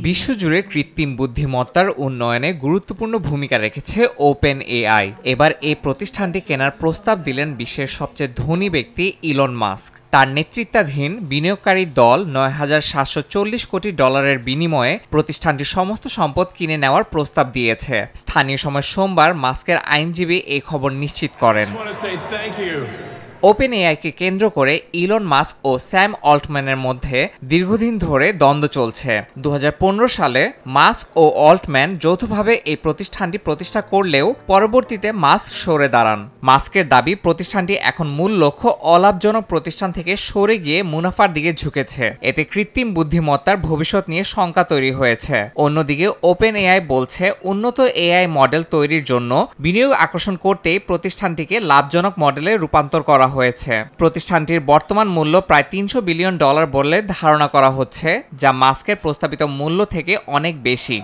বিশ্বজুড়ে কৃত্রিম বুদ্ধিমত্তার উন্নয়নে গুরুত্বপূর্ণ ভূমিকা রেখেছে ওপেন এআই। এবার এই প্রতিষ্ঠানটি কেনার প্রস্তাব দিলেন বিশ্বের সবচেয়ে ধনী ব্যক্তি ইলন মাস্ক। তার নেতৃত্বাধীন বিনিয়োগকারী দল $৯,৭৪০ কোটি বিনিময়ে প্রতিষ্ঠানটির সমস্ত সম্পদ কিনে নেওয়ার প্রস্তাব দিয়েছে। স্থানীয় সময় সোমবার মাস্কের আইনজীবী এই খবর নিশ্চিত করেন। ওপেন এআইকে কেন্দ্র করে ইলন মাস্ক ও স্যাম অল্টম্যানের মধ্যে দীর্ঘদিন ধরে দ্বন্দ্ব চলছে। 2015 সালে মাস্ক ও অল্টম্যান যৌথভাবে এই প্রতিষ্ঠানটি প্রতিষ্ঠা করলেও পরবর্তীতে মাস্ক সরে দাঁড়ান। মাস্কের দাবি প্রতিষ্ঠানটি এখন মূল লক্ষ্য অলাভজনক প্রতিষ্ঠান থেকে সরে গিয়ে মুনাফার দিকে ঝুঁকেছে। এতে কৃত্রিম বুদ্ধিমত্তার ভবিষ্যৎ নিয়ে শঙ্কা তৈরি হয়েছে। অন্যদিকে ওপেন এআই বলছে উন্নত এআই মডেল তৈরির জন্য বিনিয়োগ আকর্ষণ করতেই প্রতিষ্ঠানটিকে লাভজনক মডেলে রূপান্তর করা হয়েছে। প্রতিষ্ঠানটির বর্তমান মূল্য প্রায় $300 বিলিয়ন বলে ধারণা করা হচ্ছে, যা মাস্কের প্রস্তাবিত মূল্য থেকে অনেক বেশি।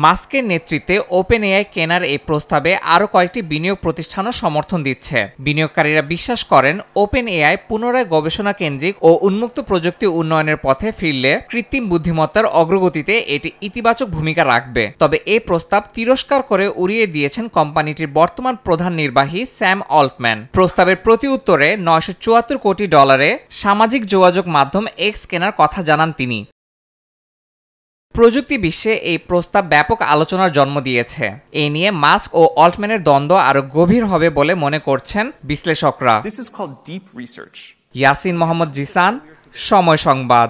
মাস্কের নেতৃত্বে ওপেন এআই কেনার এই প্রস্তাবে আরও কয়েকটি বিনিয়োগ প্রতিষ্ঠানও সমর্থন দিচ্ছে। বিনিয়োগকারীরা বিশ্বাস করেন ওপেন এআই পুনরায় গবেষণা কেন্দ্রিক ও উন্মুক্ত প্রযুক্তি উন্নয়নের পথে ফিরলে কৃত্রিম বুদ্ধিমত্তার অগ্রগতিতে এটি ইতিবাচক ভূমিকা রাখবে। তবে এই প্রস্তাব তিরস্কার করে উড়িয়ে দিয়েছেন কোম্পানিটির বর্তমান প্রধান নির্বাহী স্যাম অল্টম্যান। প্রস্তাবের প্রতি উত্তরে $974 কোটি সামাজিক যোগাযোগ মাধ্যম এক্স কেনার কথা জানান তিনি। প্রযুক্তি বিশ্বে এই প্রস্তাব ব্যাপক আলোচনার জন্ম দিয়েছে। এ নিয়ে মাস্ক ও অল্টম্যানের দ্বন্দ্ব আরো গভীর হবে বলে মনে করছেন বিশ্লেষকরা। This is called deep research. Yasin Mohammad Jisan, সময় সংবাদ।